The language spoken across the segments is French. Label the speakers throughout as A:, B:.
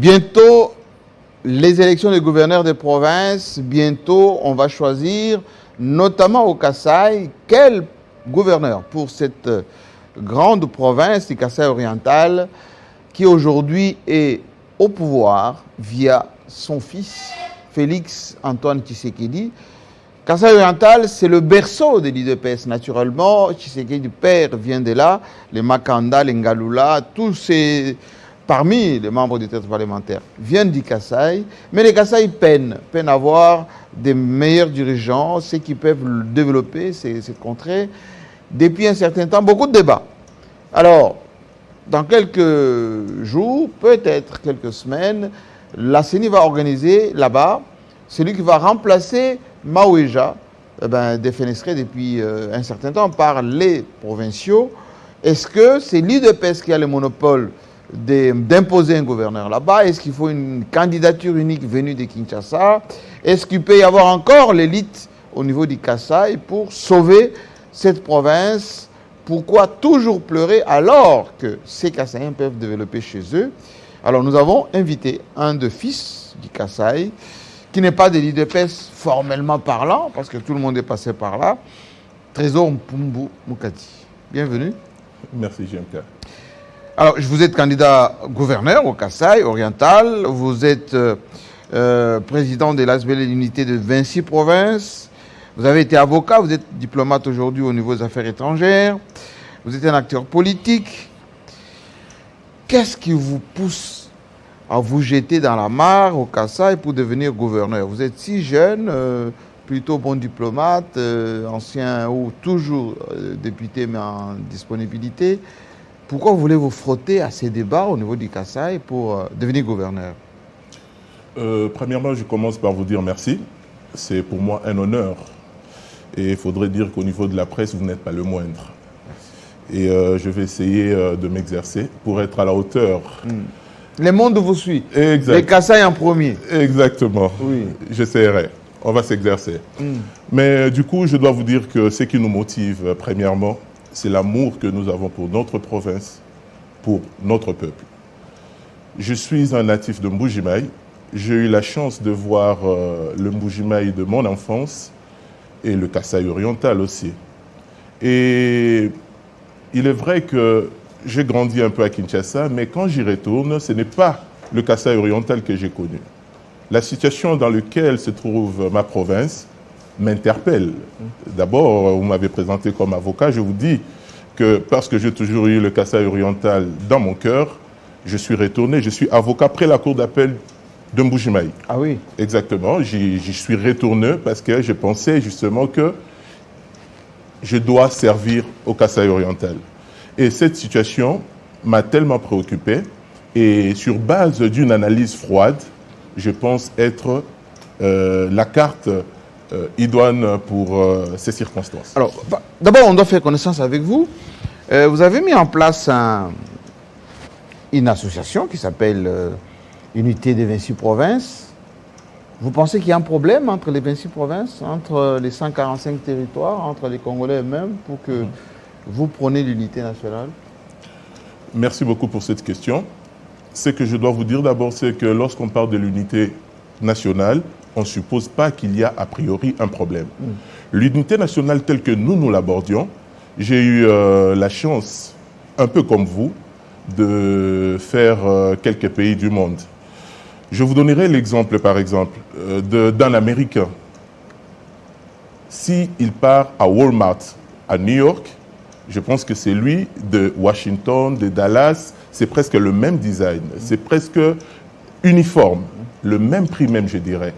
A: Bientôt, les élections des gouverneurs de province, bientôt, on va choisir, notamment au Kasaï, quel gouverneur pour cette grande province du Kasaï oriental qui aujourd'hui est au pouvoir via son fils, Félix Antoine Tshisekedi. Kasaï oriental, c'est le berceau de l'IDPS, naturellement. Tshisekedi, père, vient de là. Les Makanda, les Ngalula, tous ces... Parmi les membres du territoire parlementaire viennent du Kasaï, mais les Kasaï peinent à avoir des meilleurs dirigeants, ceux qui peuvent développer cette contrée. Depuis un certain temps, beaucoup de débats. Alors, dans quelques jours, peut-être quelques semaines, la CENI va organiser là-bas celui qui va remplacer Maouéja, défenestré depuis un certain temps par les provinciaux. Est-ce que c'est l'IDPS qui a le monopole d'imposer un gouverneur là-bas? Est-ce qu'il faut une candidature unique venue de Kinshasa? Est-ce qu'il peut y avoir encore l'élite au niveau du Kasaï pour sauver cette province? Pourquoi toujours pleurer alors que ces Kasaïens peuvent développer chez eux? Alors nous avons invité un de fils du Kasaï, qui n'est pas de l'IDPS formellement parlant, parce que tout le monde est passé par là, Trésor Mpumbu Mukadi. Bienvenue.
B: Merci, JMK.
A: Alors, vous êtes candidat gouverneur au Kasaï oriental, vous êtes président de l'ASBL l'unité de 26 provinces, vous avez été avocat, vous êtes diplomate aujourd'hui au niveau des affaires étrangères, vous êtes un acteur politique. Qu'est-ce qui vous pousse à vous jeter dans la mare au Kasaï pour devenir gouverneur? Vous êtes si jeune, plutôt bon diplomate, ancien ou toujours député mais en disponibilité. Pourquoi voulez vous frotter à ces débats au niveau du Kasaï pour devenir gouverneur?
B: Premièrement, je commence par vous dire merci. C'est pour moi un honneur. Et il faudrait dire qu'au niveau de la presse, vous n'êtes pas le moindre. Et je vais essayer de m'exercer pour être à la hauteur.
A: Le monde vous suit.
B: Exact.
A: Les Kasaï en premier.
B: Exactement.
A: Oui.
B: J'essaierai. On va s'exercer. Mais du coup, je dois vous dire que ce qui nous motive, premièrement, c'est l'amour que nous avons pour notre province, pour notre peuple. Je suis un natif de Mbujimaï. J'ai eu la chance de voir le Mbujimaï de mon enfance et le Kasaï oriental aussi. Et il est vrai que j'ai grandi un peu à Kinshasa, mais quand j'y retourne, ce n'est pas le Kasaï oriental que j'ai connu. La situation dans laquelle se trouve ma province m'interpelle. D'abord, vous m'avez présenté comme avocat, je vous dis que parce que j'ai toujours eu le Kasaï oriental dans mon cœur, je suis retourné, je suis avocat près la cour d'appel de Mbujimaï.
A: Ah oui.
B: Exactement, j'y suis retourné parce que je pensais justement que je dois servir au Kasaï oriental. Et cette situation m'a tellement préoccupé et sur base d'une analyse froide, je pense être la carte idoine pour ces circonstances.
A: Alors, d'abord, on doit faire connaissance avec vous. Vous avez mis en place une association qui s'appelle Unité des 26 provinces. Vous pensez qu'il y a un problème entre les 26 provinces, entre les 145 territoires, entre les Congolais eux-mêmes, pour que vous preniez l'unité nationale?
B: Merci beaucoup pour cette question. Ce que je dois vous dire d'abord, c'est que lorsqu'on parle de l'unité nationale, on ne suppose pas qu'il y a a priori un problème. L'unité nationale telle que nous l'abordions, j'ai eu la chance, un peu comme vous, de faire quelques pays du monde. Je vous donnerai l'exemple, par exemple, d'un Américain. S'il part à Walmart, à New York, je pense que c'est lui de Washington, de Dallas, c'est presque le même design, c'est presque uniforme, le même prix même, je dirais.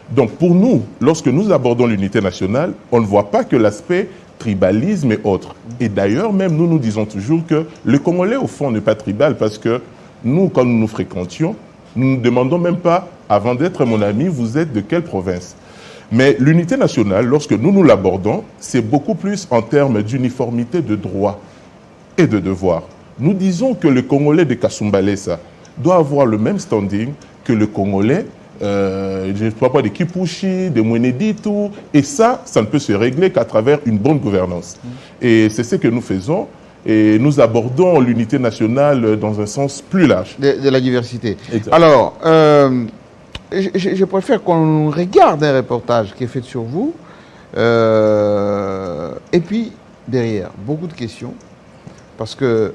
B: Donc pour nous, lorsque nous abordons l'unité nationale, on ne voit pas que l'aspect tribalisme et autres. Et d'ailleurs, même nous disons toujours que le Congolais, au fond, n'est pas tribal parce que nous, quand nous nous fréquentions, nous ne demandons même pas, avant d'être mon ami, vous êtes de quelle province? Mais l'unité nationale, lorsque nous l'abordons, c'est beaucoup plus en termes d'uniformité de droits et de devoirs. Nous disons que le Congolais de Kasumbalesa doit avoir le même standing que le Congolais, je ne sais pas, de Kipushi, de Mweneditu, et ça ne peut se régler qu'à travers une bonne gouvernance. Et c'est ce que nous faisons. et nous abordons l'unité nationale dans un sens plus large.
A: De la diversité.
B: Exact.
A: Alors, je préfère qu'on regarde un reportage qui est fait sur vous. Et puis, derrière, beaucoup de questions. Parce que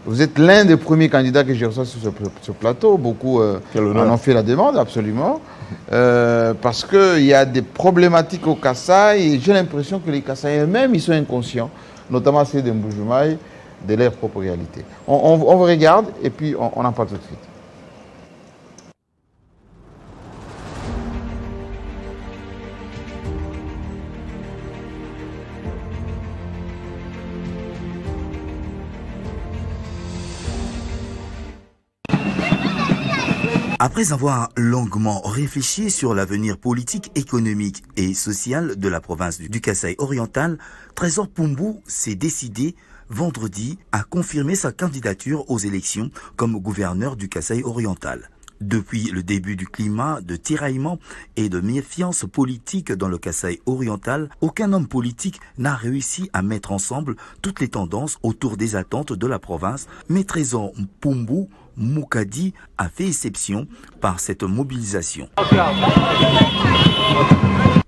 A: vous êtes l'un des premiers candidats que j'ai reçu sur ce plateau. Beaucoup en ont fait la demande, absolument. Parce qu'il y a des problématiques au Kasaï. Et j'ai l'impression que les Kasaïens eux-mêmes, ils sont inconscients. Notamment ceux de Mbuji-Mayi, de leur propre réalité. On vous regarde et puis on en parle tout de suite.
C: Après avoir longuement réfléchi sur l'avenir politique, économique et social de la province du Kasaï oriental, Trésor Pumbou s'est décidé vendredi à confirmer sa candidature aux élections comme gouverneur du Kasaï oriental. Depuis le début du climat de tiraillement et de méfiance politique dans le Kasaï oriental, aucun homme politique n'a réussi à mettre ensemble toutes les tendances autour des attentes de la province, mais Trésor Pumbou Mukadi a fait exception par cette mobilisation.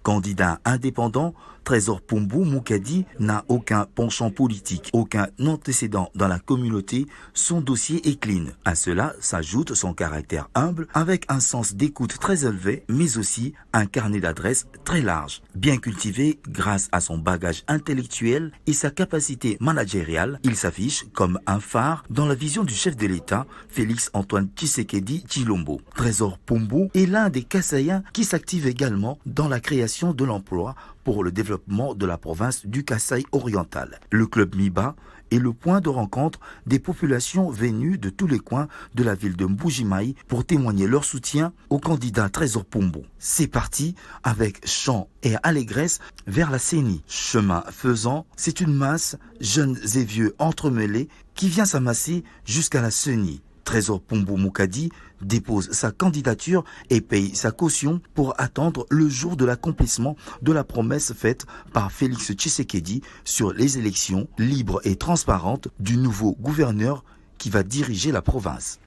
C: Candidat indépendant, Trésor Pumbou Mukadi n'a aucun penchant politique, aucun antécédent dans la communauté, son dossier est clean. À cela s'ajoute son caractère humble avec un sens d'écoute très élevé, mais aussi un carnet d'adresses très large. Bien cultivé grâce à son bagage intellectuel et sa capacité managériale, il s'affiche comme un phare dans la vision du chef de l'État, Félix Antoine Tshisekedi Tshilombo. Trésor Pumbou est l'un des Kasaïens qui s'active également dans la création de l'emploi pour le développement de la province du Kasaï oriental. Le club Miba est le point de rencontre des populations venues de tous les coins de la ville de Mbuji-Mayi pour témoigner leur soutien au candidat Trésor Pumbou. C'est parti avec chant et allégresse vers la CENI. Chemin faisant, c'est une masse, jeunes et vieux entremêlés, qui vient s'amasser jusqu'à la CENI. Trésor Pumbou Mukadi dépose sa candidature et paye sa caution pour attendre le jour de l'accomplissement de la promesse faite par Félix Tshisekedi sur les élections libres et transparentes du nouveau gouverneur qui va diriger la province.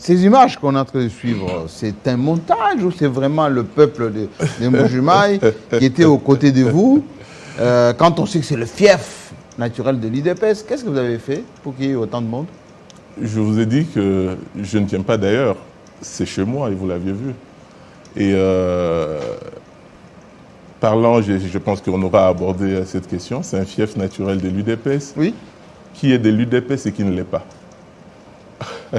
A: Ces images qu'on est en train de suivre, c'est un montage ou c'est vraiment le peuple de Mbuji-Mayi qui était aux côtés de vous quand on sait que c'est le fief naturel de l'UDPS, qu'est-ce que vous avez fait pour qu'il y ait autant de monde?
B: Je vous ai dit que je ne tiens pas d'ailleurs. C'est chez moi et vous l'aviez vu. Et parlant, je pense qu'on aura abordé cette question, c'est un fief naturel de l'UDPS.
A: Oui.
B: Qui est de l'UDPS et qui ne l'est pas.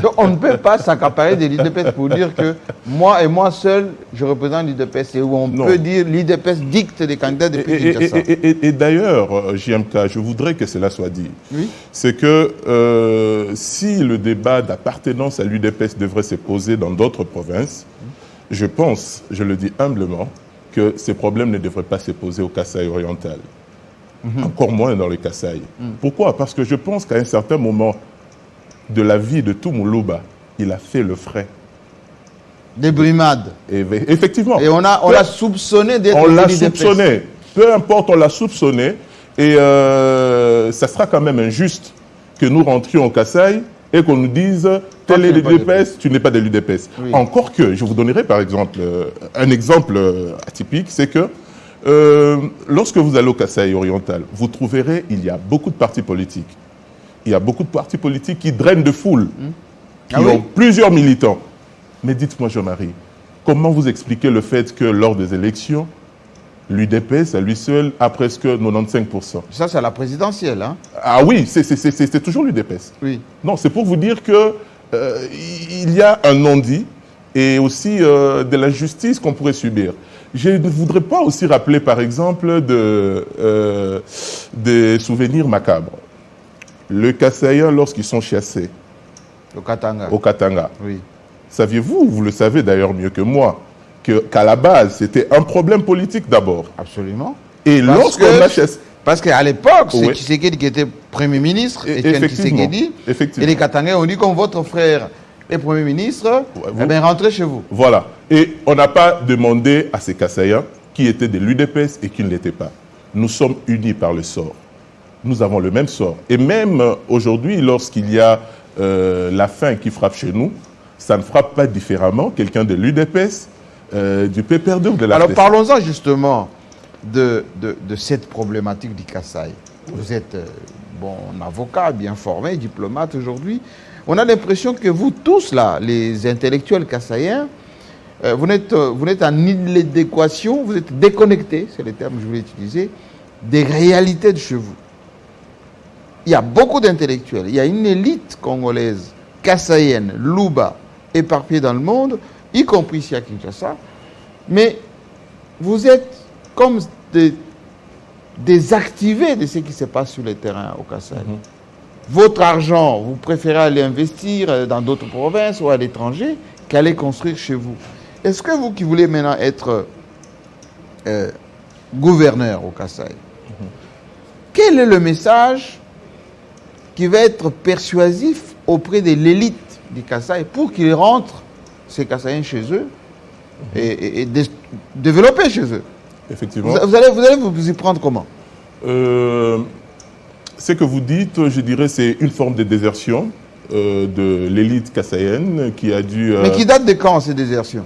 A: Donc on ne peut pas s'accaparer de l'UDPS pour dire que moi et moi seul, je représente l'UDPS. Et où on peut dire l'UDPS dicte les candidats depuis Kinshasa.
B: Et d'ailleurs, JMK, je voudrais que cela soit dit.
A: Oui.
B: C'est que si le débat d'appartenance à l'UDPS devrait se poser dans d'autres provinces, je pense, je le dis humblement, que ces problèmes ne devraient pas se poser au Kasaï oriental. Encore moins dans le Kasaï. Pourquoi? Parce que je pense qu'à un certain moment de la vie de Tumuluba, il a fait le frais.
A: Des brimades.
B: Et, effectivement.
A: Et on l'a soupçonné d'être
B: on l'a soupçonné. Peu importe, on l'a soupçonné. Et ça sera quand même injuste que nous rentrions au Kasaï et qu'on nous dise tel est l'UDPS, tu n'es pas de l'UDPS. Oui. Encore que, je vous donnerai par exemple un exemple atypique, c'est que lorsque vous allez au Kasaï oriental, vous trouverez il y a beaucoup de partis politiques. Il y a beaucoup de partis politiques qui drainent de foule, qui ont plusieurs militants. Mais dites-moi, Jean-Marie, comment vous expliquez le fait que lors des élections, l'UDPS, à lui seul, a presque 95%?
A: Ça, c'est la présidentielle, hein?
B: Ah oui, c'est toujours l'UDPS.
A: Oui.
B: Non, c'est pour vous dire que il y a un non-dit et aussi de l'injustice qu'on pourrait subir. Je ne voudrais pas aussi rappeler, par exemple, des souvenirs macabres. Le Kasaïen, lorsqu'ils sont chassés au Katanga,
A: oui.
B: Saviez-vous, vous le savez d'ailleurs mieux que moi, qu'à la base, c'était un problème politique d'abord.
A: Absolument.
B: Et lorsqu'on a chassé...
A: Parce qu'à l'époque, c'est
B: Oui.
A: Tshisekedi qui était Premier ministre,
B: Et-
A: Etienne
B: effectivement.
A: Tshisekedi.
B: Effectivement.
A: Et les Katangais ont dit, comme votre frère est Premier ministre,
B: vous-
A: eh bien, rentrez chez vous.
B: Voilà. Et on n'a pas demandé à ces Kassaïens qui étaient de l'UDPS et qui ne l'étaient pas. Nous sommes unis par le sort. Nous avons le même sort. Et même aujourd'hui, lorsqu'il y a la faim qui frappe chez nous, ça ne frappe pas différemment quelqu'un de l'UDPS, du PPRD ou de la
A: Alors
B: FDC.
A: parlons-en justement de cette problématique du Kasaï. Vous êtes bon avocat, bien formé, diplomate aujourd'hui. On a l'impression que vous tous là, les intellectuels kassaïens, vous n'êtes en inadéquation, vous êtes déconnectés, c'est le terme que je voulais utiliser, des réalités de chez vous. Il y a beaucoup d'intellectuels, il y a une élite congolaise, kassaïenne, louba, éparpillée dans le monde, y compris ici à Kinshasa, mais vous êtes comme désactivés de ce qui se passe sur le terrain au Kasaï. Votre argent, vous préférez aller investir dans d'autres provinces ou à l'étranger qu'aller construire chez vous. Est-ce que vous qui voulez maintenant être gouverneur au Kasaï, quel est le message qui va être persuasif auprès de l'élite du Kasaï pour qu'ils rentrent, ces Kassaïens, chez eux et développer chez eux?
B: Effectivement.
A: Vous allez vous y prendre comment?
B: Ce que vous dites, je dirais, c'est une forme de désertion de l'élite kassaïenne qui a dû...
A: Mais qui date de quand ces désertions?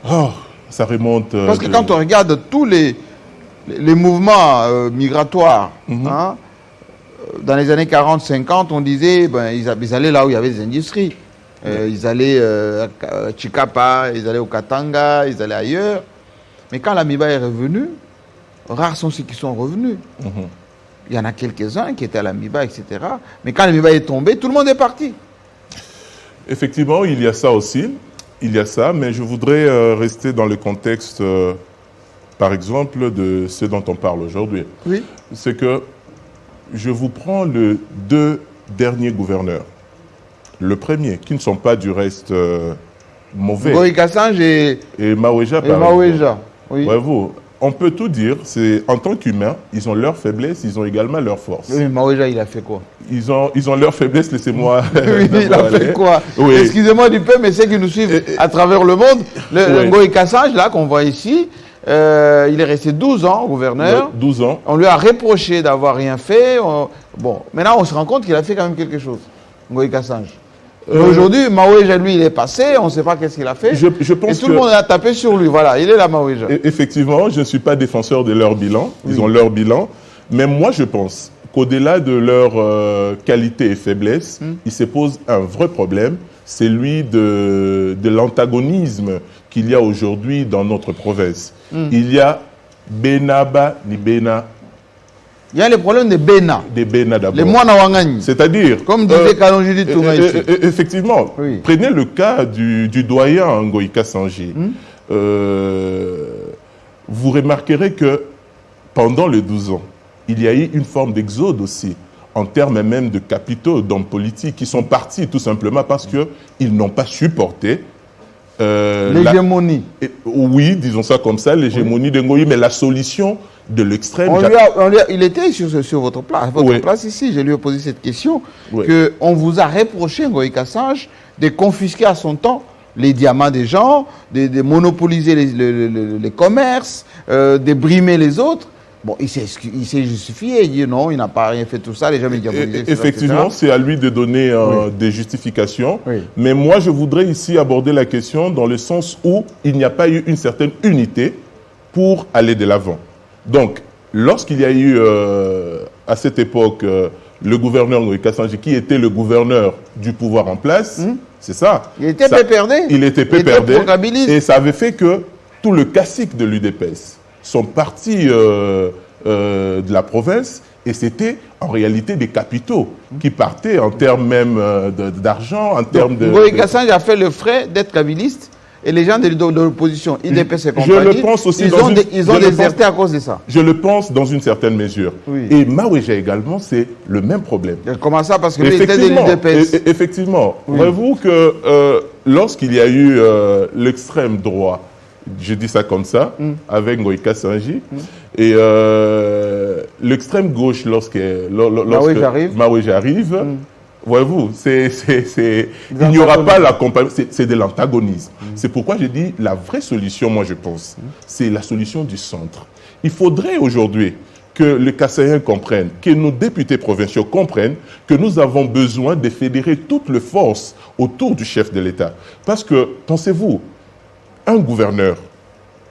B: Oh, ça remonte...
A: Parce que quand on regarde tous les mouvements migratoires, hein, dans les années 40-50, on disait ben, ils allaient là où il y avait des industries. Ils allaient à Chikapa, ils allaient au Katanga, ils allaient ailleurs. Mais quand l'Amiba est revenu, rares sont ceux qui sont revenus. Il y en a quelques-uns qui étaient à l'Amiba, etc. Mais quand l'Amiba est tombé, tout le monde est parti.
B: Effectivement, il y a ça aussi. Il y a ça, mais je voudrais rester dans le contexte, par exemple, de ce dont on parle aujourd'hui.
A: Oui.
B: C'est que je vous prends les deux derniers gouverneurs. Le premier, qui ne sont pas du reste mauvais.
A: Ngoï Kassange et
B: Maweja, par
A: Maweja. Oui.
B: Voyez-vous, on peut tout dire. C'est en tant qu'humains, ils ont leurs faiblesses, ils ont également leurs forces.
A: Oui, Maweja, il a fait quoi?
B: Ils ont leurs faiblesses, laissez-moi.
A: Oui, il a fait quoi?
B: Oui.
A: Excusez-moi du peu, mais ceux qui nous suivent à travers le monde, le
B: Oui.
A: Ngoï Kassange, là, qu'on voit ici, il est resté 12 ans gouverneur.
B: 12 ans.
A: On lui a reproché d'avoir rien fait. Bon, maintenant, on se rend compte qu'il a fait quand même quelque chose, Ngoï Kassange. Aujourd'hui, Maweja, lui, il est passé, on ne sait pas qu'est-ce qu'il a fait.
B: Je pense
A: et tout le monde a tapé sur lui. Voilà, il est là, Maweja.
B: Effectivement, je ne suis pas défenseur de leur bilan. Ils ont leur bilan. Mais moi, je pense qu'au-delà de leurs qualités et faiblesses, il se pose un vrai problème. C'est celui de l'antagonisme qu'il y a aujourd'hui dans notre province. Il y a Benaba ni Bena.
A: Il y a le problème des Bena.
B: Des Bena d'abord.
A: Les moines Wangani.
B: C'est-à-dire...
A: Comme disait Kalonji Touma ici.
B: Effectivement.
A: Oui.
B: Prenez le cas du doyen Ngoï Kassange. Vous remarquerez que pendant les 12 ans, il y a eu une forme d'exode aussi, en termes même de capitaux, d'hommes politiques, qui sont partis tout simplement parce qu'ils n'ont pas supporté
A: l'hégémonie.
B: Oui, disons ça comme ça, l'hégémonie de Ngoï, mais la solution de l'extrême...
A: Il était sur votre place ici, je lui ai posé cette question, qu'on vous a reproché, Ngoï Kassange, de confisquer à son temps les diamants des gens, de monopoliser les commerces, de brimer les autres. Bon, il s'est justifié, il dit non, il n'a pas rien fait tout ça, les gens m'ont diabolisé.
B: Effectivement, c'est à lui de donner des justifications.
A: Oui.
B: Mais moi, je voudrais ici aborder la question dans le sens où il n'y a pas eu une certaine unité pour aller de l'avant. Donc, lorsqu'il y a eu, à cette époque, le gouverneur Ngoï Kassange, qui était le gouverneur du pouvoir en place, c'est ça.
A: Il était PPRD.
B: Il était PPRD. Et ça avait fait que tout le cacique de l'UDPS sont partis de la province et c'était en réalité des capitaux qui partaient en termes même d'argent, en termes de...
A: Ngoï Kassange a fait le frais d'être kabiliste et les gens de l'opposition, IDPS et compagnie,
B: je le pense aussi
A: ils ont déserté à cause de ça.
B: Je le pense dans une certaine mesure.
A: Oui.
B: Et Maweja également, c'est le même problème.
A: Comment ça? Parce que lui était de l'IDPS.
B: Effectivement.
A: Oui.
B: Voyez-vous que lorsqu'il y a eu l'extrême droit, je dis ça comme ça, avec Ngoï Kassange, et l'extrême gauche, lorsque
A: Maouéja arrive,
B: voyez-vous, il n'y aura pas l'accompagnement, c'est de l'antagonisme. C'est pourquoi je dis la vraie solution, moi je pense, c'est la solution du centre. Il faudrait aujourd'hui que les Kassaïens comprennent, que nos députés provinciaux comprennent que nous avons besoin de fédérer toutes les forces autour du chef de l'État. Parce que, pensez-vous, un gouverneur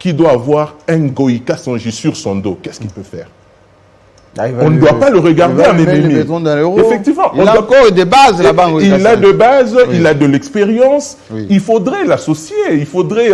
B: qui doit avoir un Goïka Sanji sur son dos, qu'est-ce qu'il peut faire? On ne doit pas le regarder en ennemi.
A: Effectivement. Il a encore des bases là-bas.
B: Il a de bases, il a de l'expérience. Il faudrait l'associer, il faudrait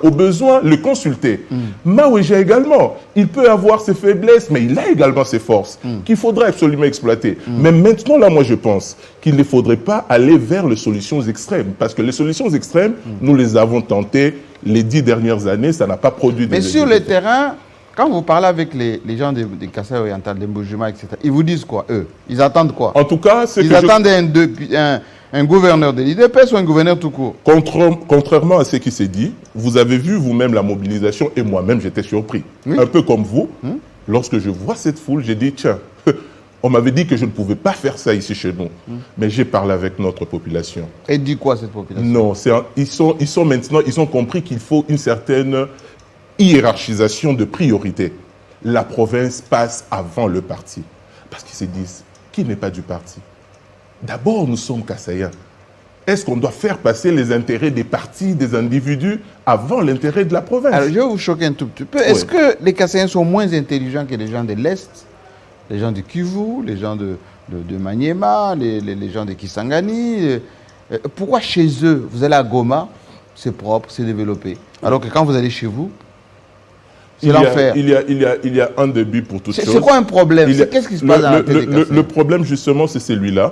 B: au besoin le consulter. Maouéja également, il peut avoir ses faiblesses, mais il a également ses forces qu'il faudrait absolument exploiter. Mais maintenant, là, moi, je pense qu'il ne faudrait pas aller vers les solutions extrêmes. Parce que les solutions extrêmes, nous les avons tentées les 10 dernières années, ça n'a pas produit de...
A: Mais sur le terrain... Quand vous parlez avec les gens des Kasaï oriental, des Mbujima, etc., ils vous disent quoi, eux? Ils attendent quoi?
B: En tout cas,
A: ils attendent un gouverneur de l'IDPS ou un gouverneur tout court?
B: Contrairement à ce qui s'est dit, vous avez vu vous-même la mobilisation et moi-même, j'étais surpris. Un peu comme vous, lorsque je vois cette foule, j'ai dit, tiens, on m'avait dit que je ne pouvais pas faire ça ici chez nous. Mais j'ai parlé avec notre population.
A: Et dit quoi cette population?
B: Non, ils ont compris qu'il faut une certaine... hiérarchisation de priorité. La province passe avant le parti. Parce qu'ils se disent, qui n'est pas du parti? D'abord, nous sommes Kassaïens. Est-ce qu'on doit faire passer les intérêts des partis, des individus, avant l'intérêt de la province?
A: Alors, je vais vous choquer un tout petit peu. Est-ce que les Kassaïens sont moins intelligents que les gens de l'Est, les gens de Kivu, les gens de Maniema, les gens de Kisangani? Pourquoi chez eux, vous allez à Goma, c'est propre, c'est développé, alors que quand vous allez chez vous, c'est l'enfer.
B: Il y a un début pour toute chose.
A: C'est quoi un problème? Qu'est-ce qui se passe dans la tête des Kassaïens?
B: Le problème, justement, c'est celui-là.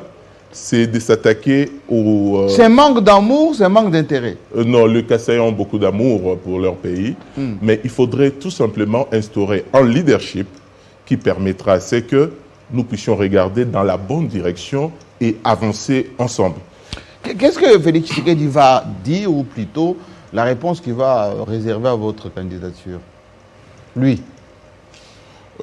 B: C'est de s'attaquer au...
A: C'est un manque d'amour, c'est un manque d'intérêt?
B: Non, les Kassaïens ont beaucoup d'amour pour leur pays. Mais il faudrait tout simplement instaurer un leadership qui permettra à ce que nous puissions regarder dans la bonne direction et avancer ensemble.
A: Qu'est-ce que Félix Tshisekedi va dire, ou plutôt la réponse qu'il va réserver à votre candidature? Lui.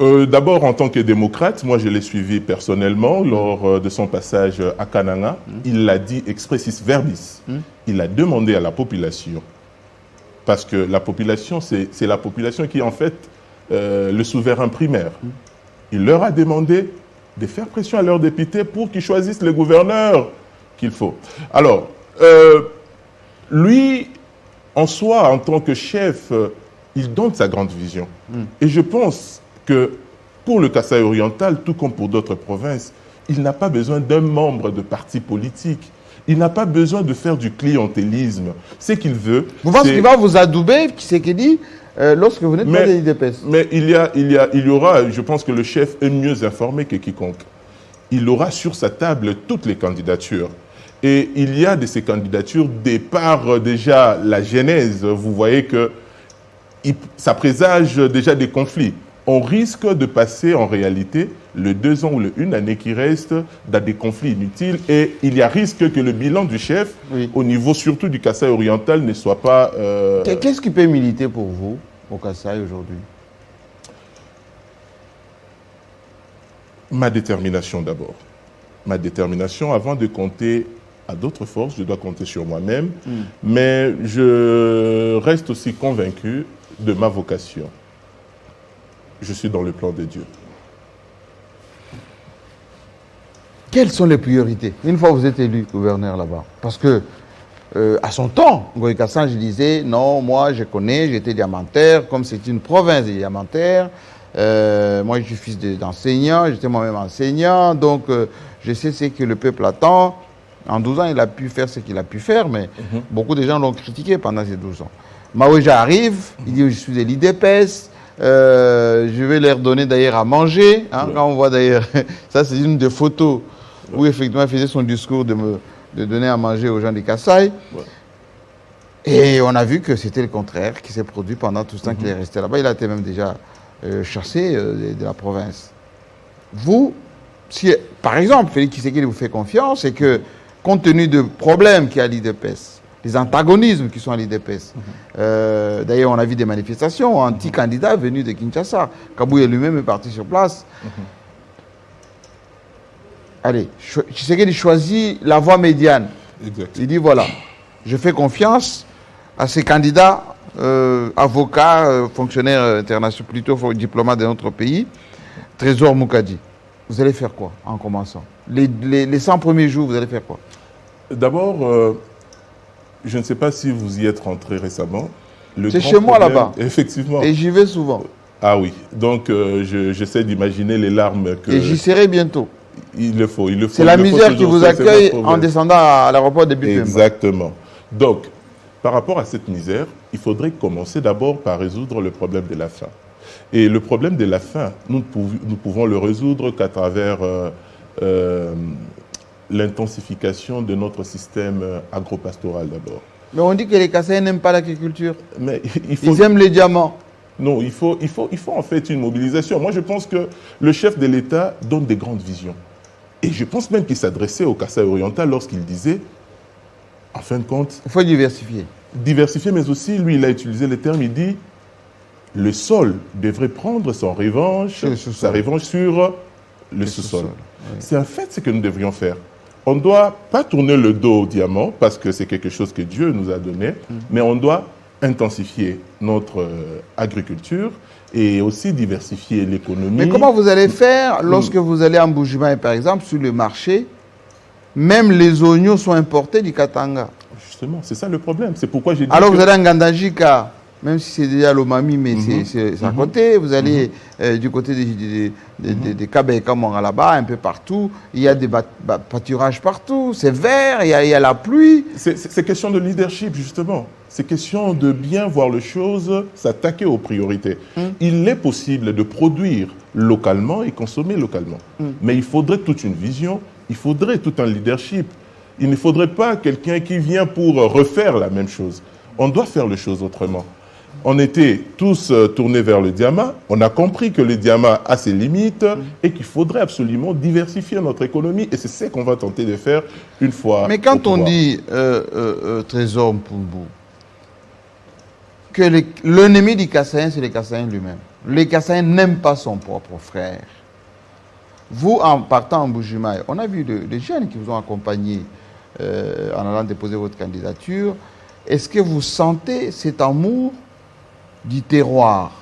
B: D'abord, en tant que démocrate, moi je l'ai suivi personnellement lors de son passage à Kananga. Il l'a dit expressis verbis. Il a demandé à la population, parce que la population, c'est la population qui est en fait le souverain primaire. Il leur a demandé de faire pression à leurs députés pour qu'ils choisissent le gouverneur qu'il faut. Alors, lui, en soi, en tant que chef, il donne sa grande vision. Et je pense que pour le Kasaï oriental, tout comme pour d'autres provinces, il n'a pas besoin d'un membre de parti politique. Il n'a pas besoin de faire du clientélisme. Ce qu'il veut...
A: Vous pensez qu'il va vous adouber, Tshisekedi, lorsque vous n'êtes pas de l'IDPS?
B: Mais il y aura, je pense que le chef est mieux informé que quiconque. Il aura sur sa table toutes les candidatures. Et il y a de ces candidatures, dès par déjà la genèse, vous voyez que ça présage déjà des conflits. On risque de passer en réalité le 2 ans ou une année qui reste dans des conflits inutiles, et il y a risque que le bilan du chef, au niveau surtout du Kasaï oriental, ne soit pas...
A: Qu'est-ce qui peut militer pour vous au Kasaï aujourd'hui?
B: Ma détermination d'abord. Ma détermination, avant de compter à d'autres forces, je dois compter sur moi-même, mais je reste aussi convaincu de ma vocation. Je suis dans le plan de Dieu.
A: Quelles sont les priorités? Une fois que vous êtes élu gouverneur là-bas, parce que à son temps, Ngoï Kassan, je disais, non, moi je connais, j'étais diamantaire, comme c'est une province de diamantaires, moi je suis fils d'enseignant, j'étais moi-même enseignant, donc je sais ce que le peuple attend. En 12 ans, il a pu faire ce qu'il a pu faire, mais beaucoup de gens l'ont critiqué pendant ces 12 ans. Maouéja arrive, il dit, je suis de l'IDPS, je vais leur donner d'ailleurs à manger. Hein, quand on voit d'ailleurs, ça c'est une des photos où effectivement il faisait son discours de donner à manger aux gens des Kasaï. Et on a vu que c'était le contraire qui s'est produit pendant tout ce temps qu'il est resté là-bas. Il a été même déjà chassé de la province. Vous, si par exemple Félix Tshisekedi vous fait confiance, et que compte tenu de problèmes qu'il y a à l'IDPS, les antagonismes qui sont à l'IDPS. D'ailleurs, on a vu des manifestations anti-candidats venus de Kinshasa. Kabouya lui-même est parti sur place. Allez, Tshisekedi choisit la voie médiane.
B: Exact.
A: Il dit voilà, je fais confiance à ces candidats, avocats, fonctionnaires internationaux, plutôt diplomates de notre pays, Trésor Moukadi. Vous allez faire quoi en commençant les 100 premiers jours, vous allez faire quoi?
B: D'abord, je ne sais pas si vous y êtes rentré récemment.
A: C'est chez moi là-bas.
B: Effectivement.
A: Et j'y vais souvent.
B: Ah oui, donc j'essaie d'imaginer les larmes que...
A: Et j'y serai bientôt.
B: Il le faut.
A: C'est la misère qui vous accueille en descendant à l'aéroport de Bipemba.
B: Exactement. Donc, par rapport à cette misère, il faudrait commencer d'abord par résoudre le problème de la faim. Et le problème de la faim, nous pouvons le résoudre qu'à travers l'intensification de notre système agropastoral d'abord.
A: Mais on dit que les Kassaïens n'aiment pas l'agriculture.
B: Mais
A: ils aiment les diamants.
B: Non, il faut en fait une mobilisation. Moi, je pense que le chef de l'État donne des grandes visions. Et je pense même qu'il s'adressait au Kasaï oriental lorsqu'il disait, en fin de compte...
A: Il faut diversifier.
B: Diversifier, mais aussi, lui, il a utilisé le terme, il dit, le sol devrait prendre sa revanche sur le sous-sol. Oui. C'est en fait ce que nous devrions faire. On ne doit pas tourner le dos au diamant, parce que c'est quelque chose que Dieu nous a donné, mais on doit intensifier notre agriculture et aussi diversifier l'économie.
A: Mais comment vous allez faire lorsque vous allez en Bujumaï, par exemple, sur le marché, même les oignons sont importés du Katanga?
B: Justement, c'est ça le problème. C'est pourquoi j'ai dit
A: alors vous allez en Gandajika, même si c'est déjà l'Omami, mais c'est à côté. Vous allez du côté des Kabe-Kamanga là-bas, un peu partout. Il y a des pâturages partout. C'est vert, il y a la pluie.
B: C'est question de leadership, justement. C'est question de bien voir les choses, s'attaquer aux priorités. Il est possible de produire localement et consommer localement. Mais il faudrait toute une vision, il faudrait tout un leadership. Il ne faudrait pas quelqu'un qui vient pour refaire la même chose. On doit faire les choses autrement. On était tous tournés vers le diamant. On a compris que le diamant a ses limites et qu'il faudrait absolument diversifier notre économie. Et c'est ce qu'on va tenter de faire une fois.
A: Mais quand on dit Trésor Mpumbou, que l'ennemi du Kassaïen, c'est le Kassaïen lui-même. Le Kassaïen n'aime pas son propre frère. Vous, en partant en Bujumaï, on a vu des jeunes qui vous ont accompagné en allant déposer votre candidature. Est-ce que vous sentez cet amour du terroir?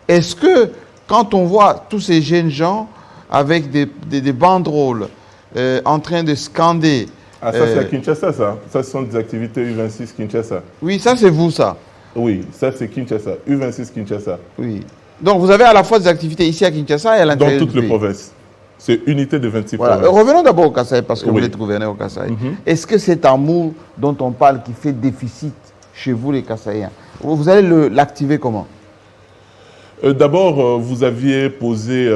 A: Est-ce que, quand on voit tous ces jeunes gens avec des banderoles en train de scander...
B: Ah, ça c'est à Kinshasa, ça. Ça, ce sont des activités U26 Kinshasa.
A: Oui, ça c'est vous, ça.
B: Oui, ça c'est Kinshasa, U26 Kinshasa.
A: Oui. Donc vous avez à la fois des activités ici à Kinshasa et à l'intérieur
B: dans toutes les provinces. C'est unité de 26
A: voilà.
B: provinces.
A: Revenons d'abord au Kasaï, parce que vous êtes gouverneur au Kasaï. Est-ce que cet amour dont on parle qui fait déficit chez vous les Kassaïens, vous allez l'activer comment?
B: D'abord, vous aviez posé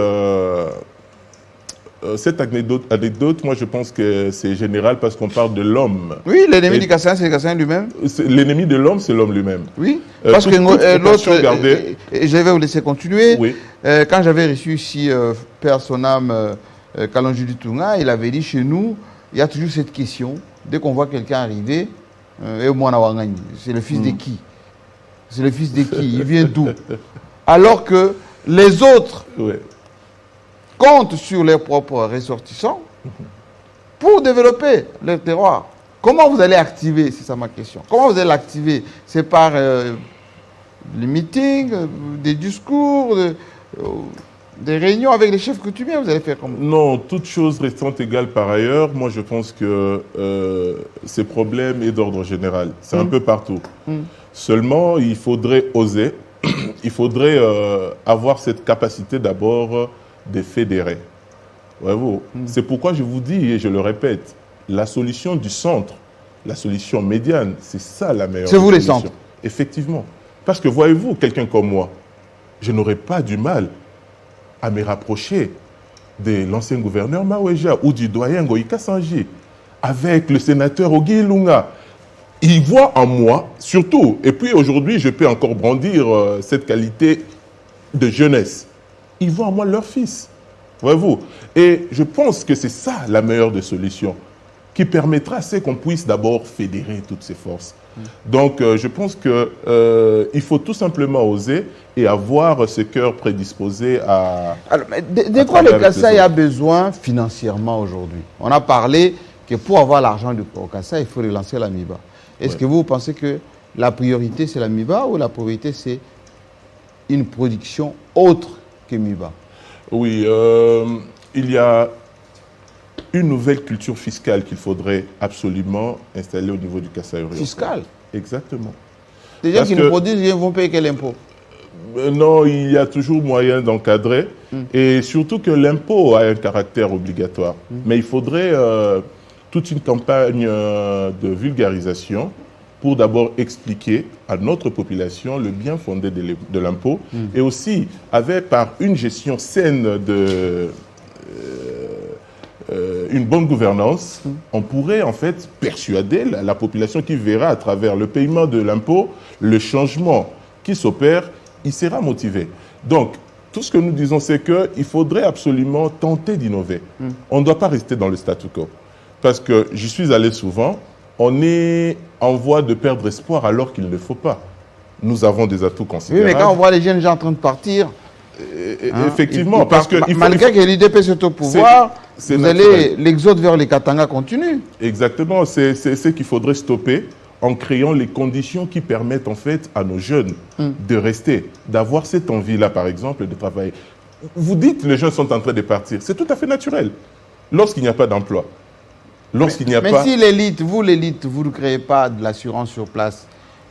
B: cette anecdote, moi je pense que c'est général parce qu'on parle de l'homme.
A: Oui, l'ennemi du Kassaïen, c'est le Kassaïen lui-même.
B: L'ennemi de l'homme, c'est l'homme lui-même.
A: Oui, parce que l'autre, je vais vous laisser continuer. Oui. Quand j'avais reçu ici Père Sonam Kalonji Dutunga, il avait dit chez nous, il y a toujours cette question, dès qu'on voit quelqu'un arriver, c'est le fils de qui? C'est le fils de qui? Il vient d'où? Alors que les autres...
B: Oui.
A: comptent sur leurs propres ressortissants pour développer leur terroir. Comment vous allez activer? C'est ça ma question. Comment vous allez l'activer? C'est par les meetings, des discours, des réunions avec les chefs coutumiers? Vous allez faire comment?
B: Non, toutes choses restant égales par ailleurs, moi je pense que ces problèmes sont d'ordre général. C'est un peu partout. Seulement, il faudrait oser. Il faudrait avoir cette capacité d'abord de fédérer. Voyez-vous, c'est pourquoi je vous dis, et je le répète, la solution du centre, la solution médiane, c'est ça la meilleure solution.
A: C'est vous les centres?
B: Effectivement. Parce que voyez-vous, quelqu'un comme moi, je n'aurais pas du mal à me rapprocher de l'ancien gouverneur Maweja ou du doyen Goïka Sanji, avec le sénateur Ogi Lunga. Ils voient en moi, surtout, et puis aujourd'hui, je peux encore brandir cette qualité de jeunesse. Ils voient en moi leur fils. Voyez-vous? Et je pense que c'est ça la meilleure des solutions. qui permettra à ce qu'on puisse d'abord fédérer toutes ces forces. Donc, je pense qu'il faut tout simplement oser et avoir ce cœur prédisposé à...
A: Alors, mais de quoi le Kasaï a besoin financièrement aujourd'hui? On a parlé que pour avoir l'argent du Kasaï, il faut relancer la MIBA. Est-ce que vous pensez que la priorité, c'est la MIBA ou la priorité, c'est une production autre que MIBA?
B: Oui, il y a une nouvelle culture fiscale qu'il faudrait absolument installer au niveau du Kasaï oriental.
A: Fiscale?
B: Exactement.
A: Les gens qui nous produisent, ils vont payer quel impôt?
B: Non, il y a toujours moyen d'encadrer. Et surtout que l'impôt a un caractère obligatoire. Mais il faudrait toute une campagne de vulgarisation pour d'abord expliquer à notre population le bien fondé de l'impôt et aussi par une gestion saine de une bonne gouvernance, on pourrait en fait persuader la population qui verra à travers le paiement de l'impôt le changement qui s'opère, il sera motivé. Donc, tout ce que nous disons, c'est qu'il faudrait absolument tenter d'innover. On ne doit pas rester dans le statu quo. Parce que j'y suis allé souvent, on est en voie de perdre espoir alors qu'il ne faut pas. Nous avons des atouts considérables.
A: Oui, mais quand on voit les jeunes gens en train de partir...
B: effectivement, parce que...
A: Malgré que l'IDP soit au pouvoir, l'exode vers les Katanga continue.
B: Exactement, c'est ce qu'il faudrait stopper en créant les conditions qui permettent en fait à nos jeunes de rester, d'avoir cette envie-là par exemple de travailler. Vous dites que les jeunes sont en train de partir, c'est tout à fait naturel lorsqu'il n'y a pas d'emploi.
A: Mais si l'élite, vous ne créez pas de l'assurance sur place,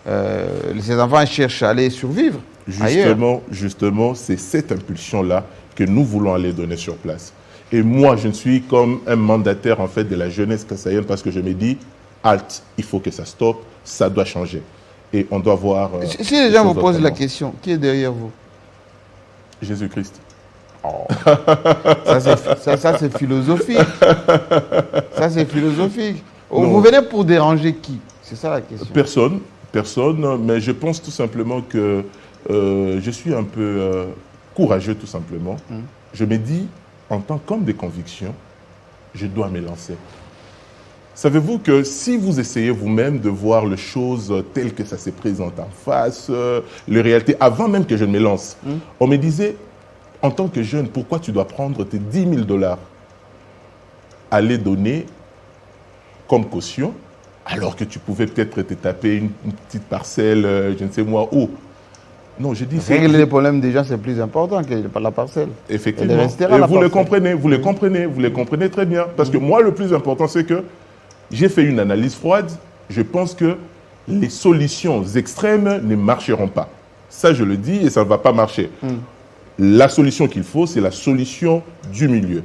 A: ces enfants cherchent à aller survivre ailleurs.
B: Justement, c'est cette impulsion-là que nous voulons aller donner sur place. Et moi, je ne suis comme un mandataire en fait de la jeunesse kassaïenne parce que je me dis, halte, il faut que ça stoppe, ça doit changer. Et on doit voir...
A: si les gens vous posent la question, qui est derrière vous?
B: Jésus-Christ.
A: Oh. Ça c'est philosophique. Ça c'est philosophique. Vous venez pour déranger qui? C'est ça la question.
B: Personne, mais je pense tout simplement que je suis un peu courageux tout simplement. Je me dis, en tant qu'homme de conviction, je dois me lancer. Savez-vous que si vous essayez vous-même de voir les choses telles que ça se présente en face, les réalités, avant même que je ne me lance, on me disait, en tant que jeune, pourquoi tu dois prendre tes 10 000 $, à les donner comme caution, alors que tu pouvais peut-être te taper une petite parcelle, je ne sais moi où. Non, je dis...
A: Régler les problèmes des gens, c'est plus important que la parcelle.
B: Effectivement. Et vous le comprenez très bien. Parce que moi, le plus important, c'est que j'ai fait une analyse froide. Je pense que les solutions extrêmes ne marcheront pas. Ça, je le dis, et ça ne va pas marcher. La solution qu'il faut, c'est la solution du milieu.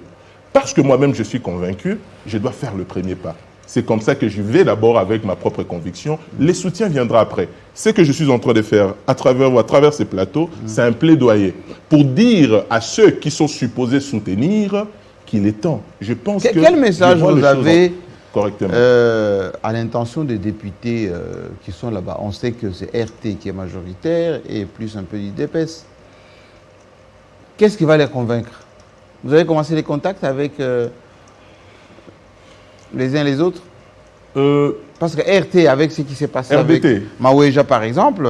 B: Parce que moi-même, je suis convaincu, je dois faire le premier pas. C'est comme ça que je vais d'abord avec ma propre conviction. Les soutiens viendront après. Ce que je suis en train de faire à travers ces plateaux, c'est un plaidoyer pour dire à ceux qui sont supposés soutenir qu'il est temps. Je pense que...
A: Quel message vous avez
B: correctement
A: à l'intention des députés qui sont là-bas? On sait que c'est RT qui est majoritaire et plus un peu d'IDPS. Qu'est-ce qui va les convaincre? Vous avez commencé les contacts avec les uns et les autres? Parce que RT, avec ce qui s'est passé avec Maouéja, par exemple,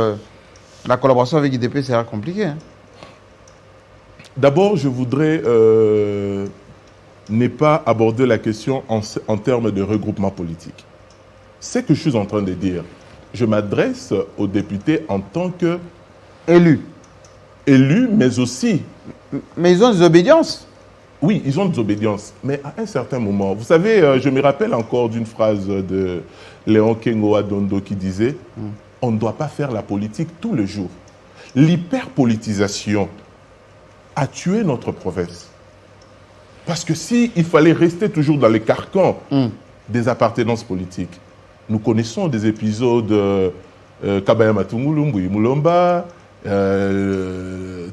A: la collaboration avec IDP sera compliquée. Hein?
B: D'abord, je voudrais ne pas aborder la question en termes de regroupement politique. Ce que je suis en train de dire, je m'adresse aux députés en tant que... Élus, mais aussi...
A: Mais ils ont des obédiences.
B: Oui, ils ont des obédiences. Mais à un certain moment, vous savez, je me rappelle encore d'une phrase de Léon Kengo Adondo qui disait « On ne doit pas faire la politique tous les jours. » L'hyperpolitisation a tué notre province. Parce que s'il fallait rester toujours dans les carcans des appartenances politiques, nous connaissons des épisodes Kabaya Matungulu, Moulomba,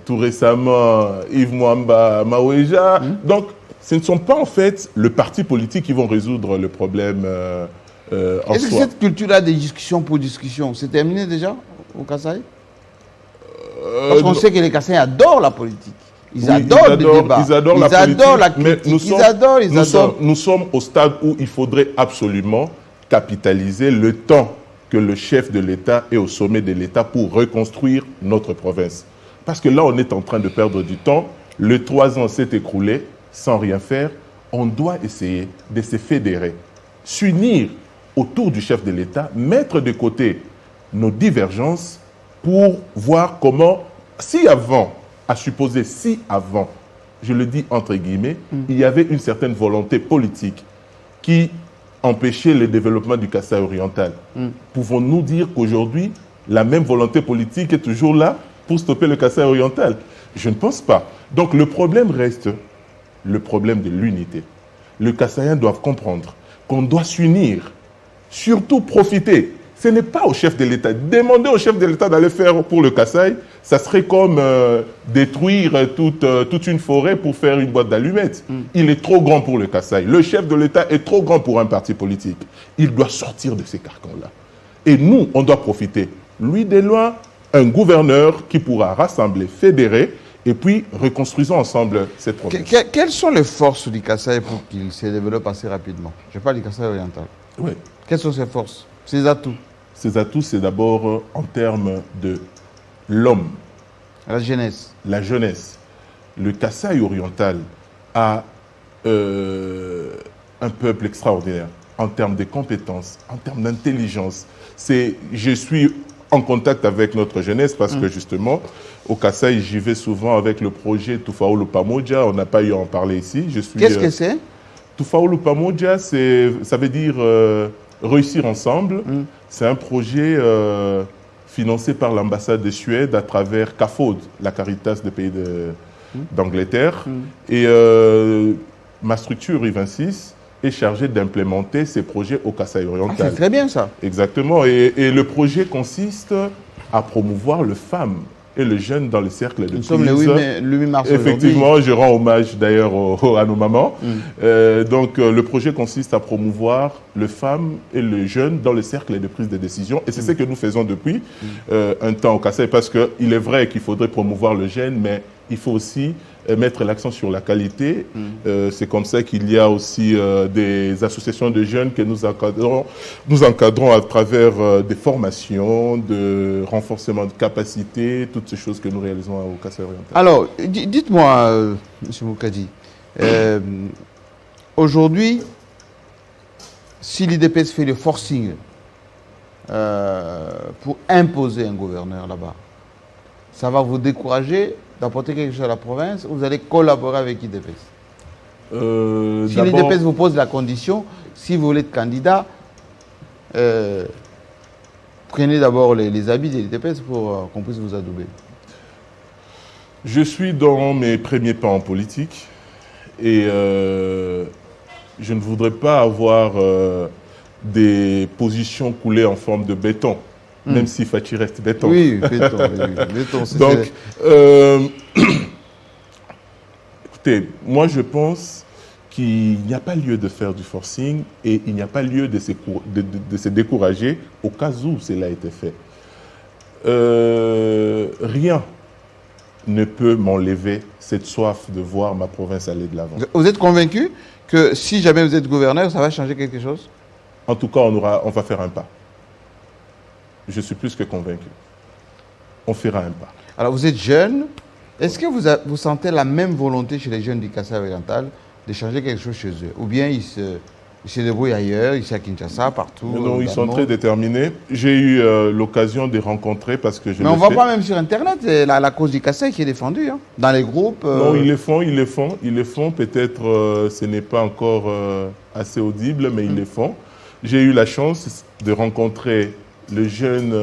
B: tout récemment Yves Mwamba, Maouéja. Donc, ce ne sont pas en fait le parti politique qui vont résoudre le problème en soi.
A: Est-ce que cette culture-là des discussions pour discussion, c'est terminé déjà au Kasaï? Parce qu'on sait que les Kassaïs adorent la politique. Ils
B: Oui,
A: adorent le débat.
B: Ils adorent
A: ils
B: la politique.
A: adorent la
B: Mais
A: critique. Ils adorent.
B: Nous sommes au stade où il faudrait absolument capitaliser le temps que le chef de l'État est au sommet de l'État pour reconstruire notre province. Parce que là, on est en train de perdre du temps. Le 3 ans s'est écroulé sans rien faire. On doit essayer de se fédérer, s'unir autour du chef de l'État, mettre de côté nos divergences pour voir comment, si avant, à supposer si avant, je le dis entre guillemets, il y avait une certaine volonté politique qui empêchait le développement du Kasaï oriental. Pouvons-nous dire qu'aujourd'hui, la même volonté politique est toujours là pour stopper le Kasaï oriental? Je ne pense pas. Donc le problème reste le problème de l'unité. Les Kasaïens doivent comprendre qu'on doit s'unir, surtout profiter. Ce n'est pas au chef de l'État. Demander au chef de l'État d'aller faire pour le Kasaï, ça serait comme détruire toute une forêt pour faire une boîte d'allumettes. Il est trop grand pour le Kasaï. Le chef de l'État est trop grand pour un parti politique. Il doit sortir de ces carcans-là. Et nous, on doit profiter. Lui, de loin, un gouverneur qui pourra rassembler, fédérer, et puis reconstruisons ensemble cette province.
A: Quelles sont les forces du Kasaï pour qu'il se développe assez rapidement? Je parle du Kasaï oriental.
B: Oui.
A: Quelles sont ses forces, ses atouts?
B: Ces atouts, c'est d'abord en termes de l'homme,
A: La jeunesse.
B: la jeunesse. Le Kasaï oriental a un peuple extraordinaire en termes de compétences, en termes d'intelligence. Je suis en contact avec notre jeunesse parce que justement, au Kasaï, j'y vais souvent avec le projet Tufaulu Pamoja. On n'a pas eu à en parler ici.
A: Qu'est-ce que c'est?
B: Tufaulu Pamoja, ça veut dire réussir ensemble. C'est un projet financé par l'ambassade de Suède à travers CAFOD, la Caritas des pays d'Angleterre. Et ma structure I26 est chargée d'implémenter ces projets au Kasaï oriental.
A: C'est très bien ça.
B: Exactement. Et le projet consiste à promouvoir le femme et le jeune dans le cercle de
A: Nous sommes le 8 mars
B: Effectivement, je rends hommage d'ailleurs à nos mamans. Donc, le projet consiste à promouvoir le femme et le jeune dans le cercle de prise de décision. Et c'est ce que nous faisons depuis un temps au Kasaï. Parce qu'il est vrai qu'il faudrait promouvoir le jeune, mais il faut aussi mettre l'accent sur la qualité. C'est comme ça qu'il y a aussi des associations de jeunes que nous encadrons à travers des formations, de renforcement de capacités, toutes ces choses que nous réalisons au Kasaï oriental.
A: Alors, dites-moi, M. Moukadi, aujourd'hui, si l'IDPS fait le forcing pour imposer un gouverneur là-bas, ça va vous décourager d'apporter quelque chose à la province, ou vous allez collaborer avec l'IDPS? Si l'IDPS vous pose la condition, si vous voulez être candidat, prenez d'abord les habits de l'IDPS pour qu'on puisse vous adouber.
B: Je suis dans mes premiers pas en politique et je ne voudrais pas avoir des positions coulées en forme de béton. Même si Fachi reste béton.
A: Oui, béton. Béton,
B: donc, écoutez, moi je pense qu'il n'y a pas lieu de faire du forcing et il n'y a pas lieu de se décourager au cas où cela a été fait. Rien ne peut m'enlever cette soif de voir ma province aller de l'avant.
A: Vous êtes convaincu que si jamais vous êtes gouverneur, ça va changer quelque chose?
B: En tout cas, on va faire un pas. Je suis plus que convaincu. On fera un pas.
A: Alors, vous êtes jeune. Est-ce que vous sentez la même volonté chez les jeunes du Kasaï oriental de changer quelque chose chez eux? Ou bien ils se débrouillent ailleurs, ici à Kinshasa, partout?
B: Non, ils sont très déterminés. J'ai eu l'occasion de rencontrer parce que je
A: Mais on ne voit pas même sur Internet la cause du Kasaï qui est défendue, hein, dans les groupes.
B: Non, ils le font. Peut-être ce n'est pas encore assez audible, mais ils le font. J'ai eu la chance de rencontrer le jeune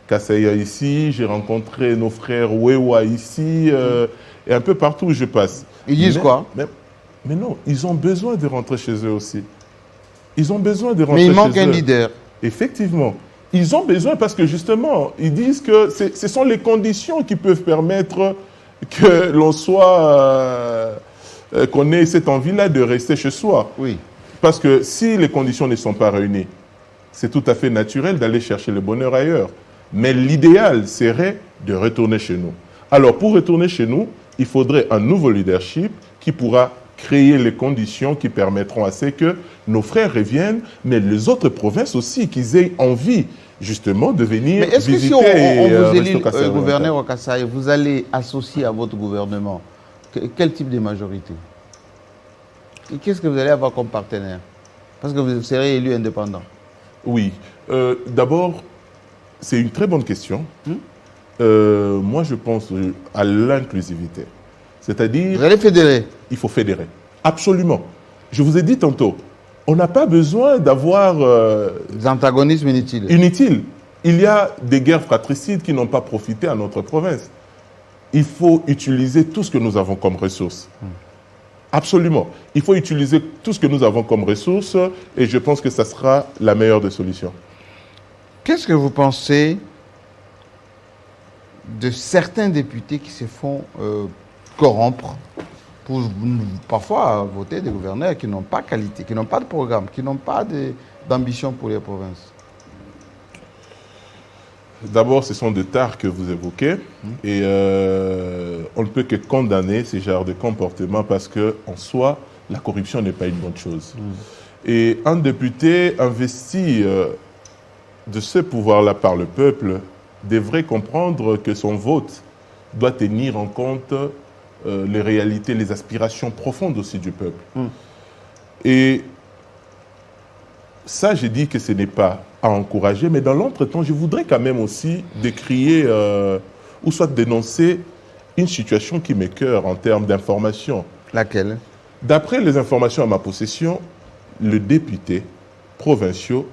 B: Kasaïa ici, j'ai rencontré nos frères Wewa ici, et un peu partout où je passe.
A: Ils disent quoi?
B: Mais non, ils ont besoin de rentrer chez eux aussi. Ils ont besoin de rentrer
A: chez eux. Mais il
B: manque
A: un leader.
B: Effectivement. Ils ont besoin parce que justement, ils disent que ce sont les conditions qui peuvent permettre que l'on soit, qu'on ait cette envie-là de rester chez soi.
A: Oui.
B: Parce que si les conditions ne sont pas réunies, c'est tout à fait naturel d'aller chercher le bonheur ailleurs. Mais l'idéal serait de retourner chez nous. Alors, pour retourner chez nous, il faudrait un nouveau leadership qui pourra créer les conditions qui permettront à ce que nos frères reviennent, mais les autres provinces aussi, qu'ils aient envie justement de venir
A: Mais est-ce que
B: visiter.
A: si on vous
B: rester
A: élit
B: au Kasaï
A: gouverneur
B: oriental.
A: au Kasaï, vous allez associer à votre gouvernement quel type de majorité? Qu'est-ce que vous allez avoir comme partenaire? Parce que vous serez élu indépendant.
B: Oui. D'abord, c'est une très bonne question. Moi, je pense à l'inclusivité. C'est-à-dire,
A: Vous allez fédérer.
B: il faut fédérer. Absolument. Je vous ai dit tantôt, on n'a pas besoin d'avoir
A: Des antagonismes inutiles.
B: inutile. Il y a des guerres fratricides qui n'ont pas profité à notre province. Il faut utiliser tout ce que nous avons comme ressources. Absolument. Il faut utiliser tout ce que nous avons comme ressources et je pense que ça sera la meilleure des solutions.
A: Qu'est-ce que vous pensez de certains députés qui se font corrompre pour parfois voter des gouverneurs qui n'ont pas qualité, qui n'ont pas de programme, qui n'ont pas d'ambition pour les provinces?
B: D'abord, ce sont des tares que vous évoquez et on ne peut que condamner ce genre de comportement parce qu'en soi, la corruption n'est pas une bonne chose. Et un député investi de ce pouvoir-là par le peuple devrait comprendre que son vote doit tenir en compte les réalités, les aspirations profondes aussi du peuple. Et ça, j'ai dit que ce n'est pas à encourager, mais dans l'entretemps, je voudrais quand même aussi décrier ou soit dénoncer une situation qui m'écoeure en termes d'information.
A: Laquelle?
B: D'après les informations à ma possession, le député provinciaux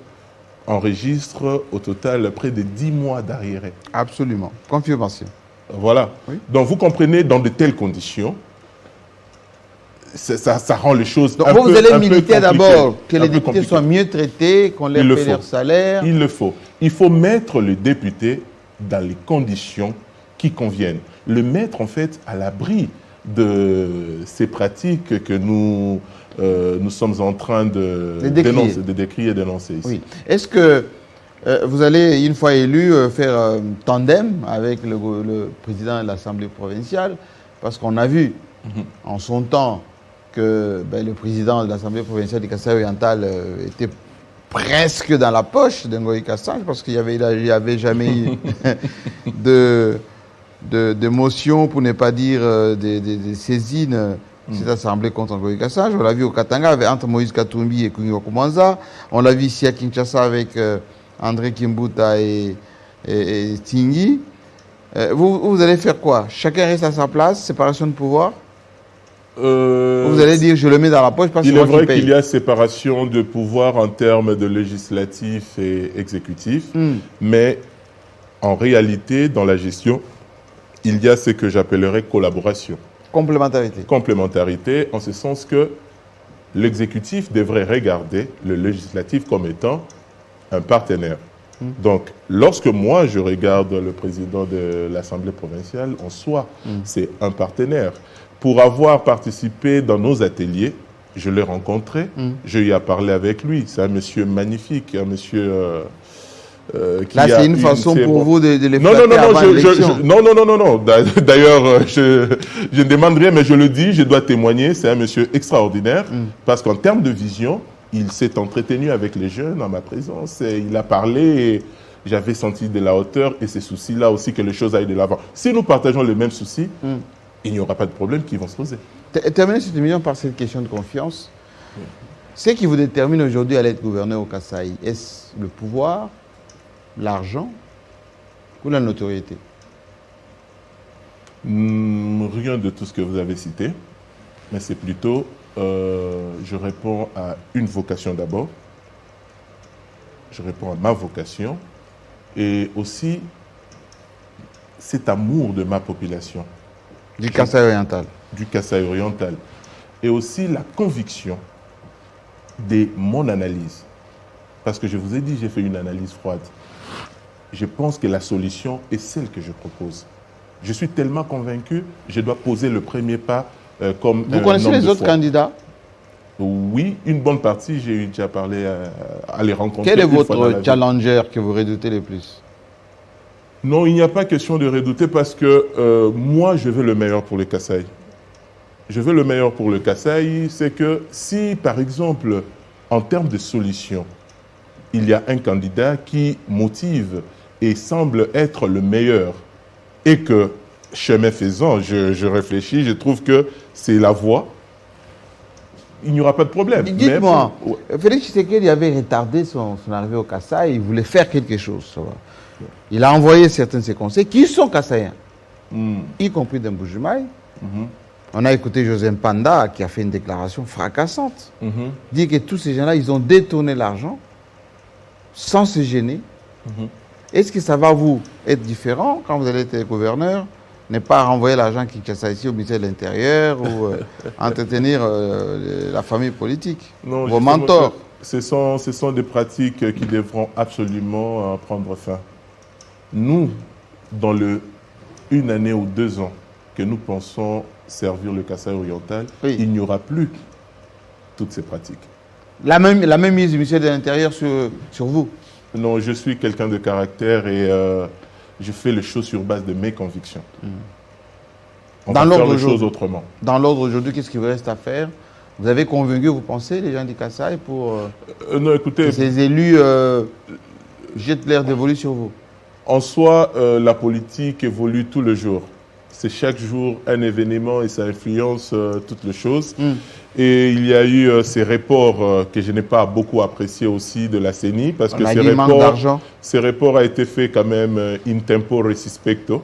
B: enregistre au total près de 10 mois d'arriéré.
A: Absolument. Confirmation.
B: Voilà.
A: Oui.
B: Donc vous comprenez, dans de telles conditions, ça rend les choses
A: Donc
B: un
A: vous
B: peu
A: allez
B: compliquées.
A: militer d'abord que
B: Un
A: les
B: peu
A: députés
B: compliqué.
A: soient mieux traités, qu'on leur
B: Il le
A: paie
B: faut.
A: leur salaire.
B: Il le faut. Il faut mettre le député dans les conditions qui conviennent. Le mettre en fait à l'abri de ces pratiques que nous sommes en train de décrire et dénoncer ici.
A: Oui. Est-ce que vous allez, une fois élu, faire tandem avec le président de l'Assemblée provinciale? Parce qu'on a vu en son temps que le président de l'Assemblée provinciale du Kasaï oriental était presque dans la poche de Ngoï Kassange parce qu'il n'y avait jamais eu de motion, pour ne pas dire des saisines de cette assemblée contre Ngoï Kassange. On l'a vu au Katanga entre Moïse Katumbi et Kunyo Kumanza. On l'a vu ici à Kinshasa avec André Kimbuta et Tingui. Vous allez faire quoi? Chacun reste à sa place, séparation de pouvoir? Vous allez dire, je le mets dans la poche parce que
B: il
A: c'est
B: est
A: moi qui
B: vrai
A: paye.
B: qu'il y a séparation de pouvoir en termes de législatif et exécutif, mais en réalité, dans la gestion, il y a ce que j'appellerais collaboration.
A: Complémentarité.
B: Complémentarité, en ce sens que l'exécutif devrait regarder le législatif comme étant un partenaire. Donc, lorsque moi, je regarde le président de l'Assemblée provinciale, en soi, c'est un partenaire. Pour avoir participé dans nos ateliers, je l'ai rencontré, je lui ai parlé avec lui. C'est un monsieur magnifique, un monsieur qui
A: Là,
B: a
A: c'est une façon pour vous de les
B: non,
A: flatter
B: non, non,
A: avant l'élection.
B: non. D'ailleurs, je ne demande rien, mais je le dis, je dois témoigner, c'est un monsieur extraordinaire, parce qu'en termes de vision, il s'est entretenu avec les jeunes en ma présence, et il a parlé, et j'avais senti de la hauteur et ces soucis-là aussi que les choses aillent de l'avant. Si nous partageons les mêmes soucis, il n'y aura pas de problème qui vont se poser.
A: Terminez cette émission par cette question de confiance. Ce qui vous détermine aujourd'hui à être gouverneur au Kasaï, est-ce le pouvoir, l'argent ou la notoriété?
B: Rien de tout ce que vous avez cité, mais c'est plutôt, je réponds à une vocation d'abord, je réponds à ma vocation, et aussi cet amour de ma population.
A: Du Kasaï oriental.
B: Du Kasaï oriental. Et aussi la conviction de mon analyse. Parce que je vous ai dit, j'ai fait une analyse froide. Je pense que la solution est celle que je propose. Je suis tellement convaincu, je dois poser le premier pas comme
A: Vous connaissez les autres candidats?
B: Oui, une bonne partie, j'ai eu déjà parlé à les rencontrer.
A: Quel est votre challenger que vous redoutez le plus?
B: Non, il n'y a pas question de redouter parce que moi, je veux le meilleur pour le Kasaï. Je veux le meilleur pour le Kasaï, c'est que si, par exemple, en termes de solutions, il y a un candidat qui motive et semble être le meilleur et que, chemin faisant, je réfléchis, je trouve que c'est la voie, il n'y aura pas de problème.
A: Dites-moi, Félix Tshisekedi avait retardé son arrivée au Kasaï, il voulait faire quelque chose. Il a envoyé certains de ses conseils qui sont kassaïens, y compris dans Mbujimaï. On a écouté José Mpanda qui a fait une déclaration fracassante. Dit que tous ces gens-là, ils ont détourné l'argent sans se gêner. Est-ce que ça va vous être différent quand vous allez être gouverneur, ne pas renvoyer l'argent qui casse ici au ministère de l'Intérieur ou entretenir la famille politique,
B: non,
A: vos mentors?
B: Ce sont des pratiques qui devront absolument prendre fin. Nous, dans une année ou 2 ans que nous pensons servir le Kasaï oriental, il n'y aura plus toutes ces pratiques. La même
A: mise du ministère de l'Intérieur sur vous?
B: Non, je suis quelqu'un de caractère et je fais les choses sur base de mes convictions. On va faire les choses autrement.
A: Dans l'ordre aujourd'hui, qu'est-ce qu'il vous reste à faire? Vous avez convaincu, vous pensez, les gens du Kasaï pour
B: non, écoutez,
A: que ces élus jettent l'air dévolu sur vous?
B: En soi, la politique évolue tout le jour. C'est chaque jour un événement et ça influence toutes les choses. Et il y a eu ces reports que je n'ai pas beaucoup appréciés aussi de la CENI parce que ces reports a été fait quand même in tempo resuspecto.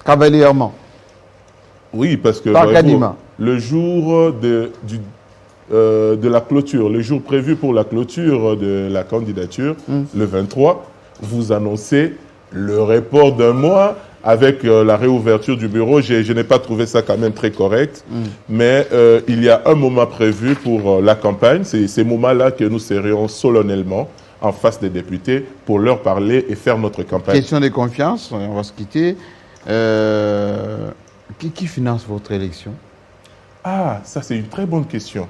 A: Cavalièrement.
B: Oui, parce que le jour de la clôture, le jour prévu pour la clôture de la candidature, le 23, vous annoncez le report d'1 mois avec la réouverture du bureau. Je n'ai pas trouvé ça quand même très correct, mais il y a un moment prévu pour la campagne. C'est ces moments-là que nous serions solennellement en face des députés pour leur parler et faire notre campagne.
A: Question de confiance, on va se quitter. Qui finance votre élection?
B: Ah, ça c'est une très bonne question.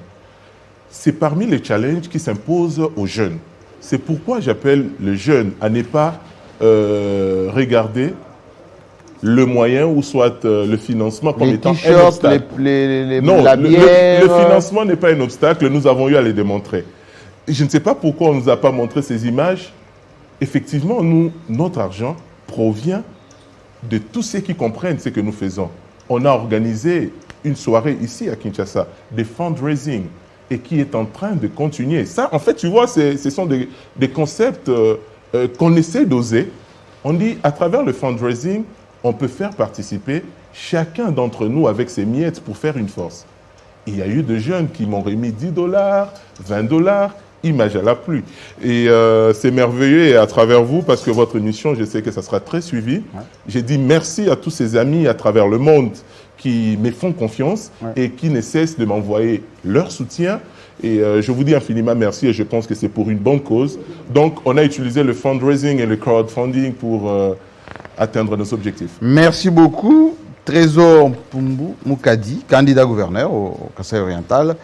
B: C'est parmi les challenges qui s'imposent aux jeunes. C'est pourquoi j'appelle les jeunes à ne pas regarder le moyen ou soit le financement comme étant un obstacle. Non, le financement n'est pas un obstacle, nous avons eu à les démontrer. Je ne sais pas pourquoi on ne nous a pas montré ces images. Effectivement, notre argent provient de tous ceux qui comprennent ce que nous faisons. On a organisé une soirée ici à Kinshasa, des fundraising, et qui est en train de continuer. Ça, en fait, tu vois, ce sont des concepts qu'on essaie d'oser. On dit, à travers le fundraising, on peut faire participer chacun d'entre nous avec ses miettes pour faire une force. Il y a eu des jeunes qui m'ont remis $10, $20, image à la pluie. Et c'est merveilleux et à travers vous, parce que votre émission, je sais que ça sera très suivi. J'ai dit merci à tous ces amis à travers le monde qui me font confiance et qui ne cessent de m'envoyer leur soutien. Et je vous dis infiniment merci et je pense que c'est pour une bonne cause. Donc, on a utilisé le fundraising et le crowdfunding pour atteindre nos objectifs.
A: Merci beaucoup. Trésor Pumbu Mukadi, candidat gouverneur au Kasaï oriental.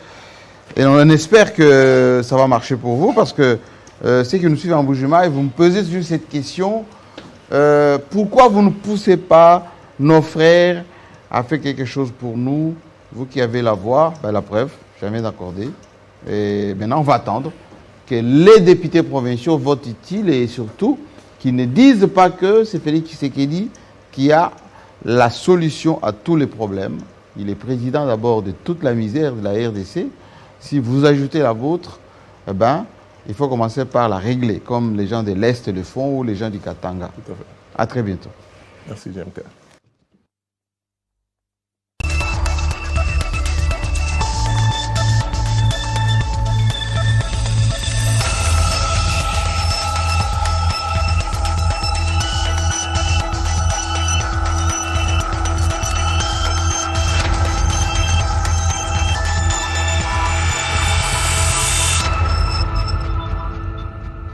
A: Et on espère que ça va marcher pour vous parce que ceux qui nous suivent en Mbujimaï, vous me posez sur cette question. Pourquoi vous ne poussez pas nos frères à faire quelque chose pour nous? Vous qui avez la voix, ben la preuve, jamais d'accordé. Et maintenant, on va attendre que les députés provinciaux votent utile et surtout qu'ils ne disent pas que c'est Félix Tshisekedi qui a la solution à tous les problèmes. Il est président d'abord de toute la misère de la RDC. Si vous ajoutez la vôtre, eh ben, il faut commencer par la régler, comme les gens de l'Est le font ou les gens du Katanga.
B: Tout à fait.
A: À très bientôt.
B: Merci, JMK.